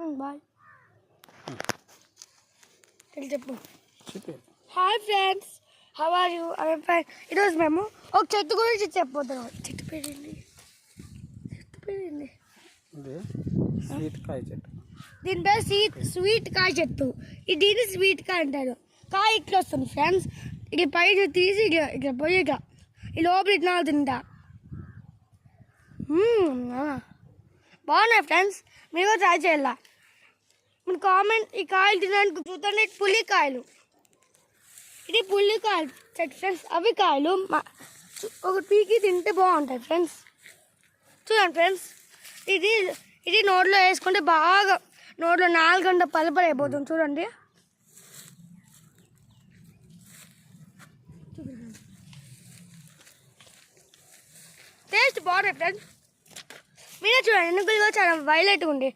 Bye చెప్పు. Hi friends, how are you? I'm fine. ఈరోజు మేము ఒక చెట్టు గురించి చెప్పబోతున్నాం. చెట్టు పేరేంటి? స్వీట్ కాయ చెట్టు. దీని పేరు స్వీట్ కాయ చెట్టు. దీన్ని స్వీట్ కాయ అంటారు. కాయ ఇట్లా వస్తుంది ఫ్రెండ్స్. ఇది పైన తీసి ఇట్లా పోయి ఇట్లా ఈ లోపల ఇట్లా తింటా. బాగున్నాయి ఫ్రెండ్స్, మీరు కూడా ట్రై చేయాల. మీరు కామెంట్ ఈ కాయలు తినడానికి చూడండి. పుల్లికాయలు, ఇది పుల్లికాయలు చెట్టు ఫ్రెండ్స్. అవి కాయలు ఒక పీకి తింటే బాగుంటాయి ఫ్రెండ్స్. చూడండి ఫ్రెండ్స్, ఇది నోట్లో వేసుకుంటే బాగా నోట్లో 4 గంటల పలపలు అయిపోతుంది. చూడండి, టేస్ట్ బాగుంటాయి ఫ్రెండ్స్. మీరే చూడండి, ఎన్నికలు చాలా వైలెట్గా ఉంది.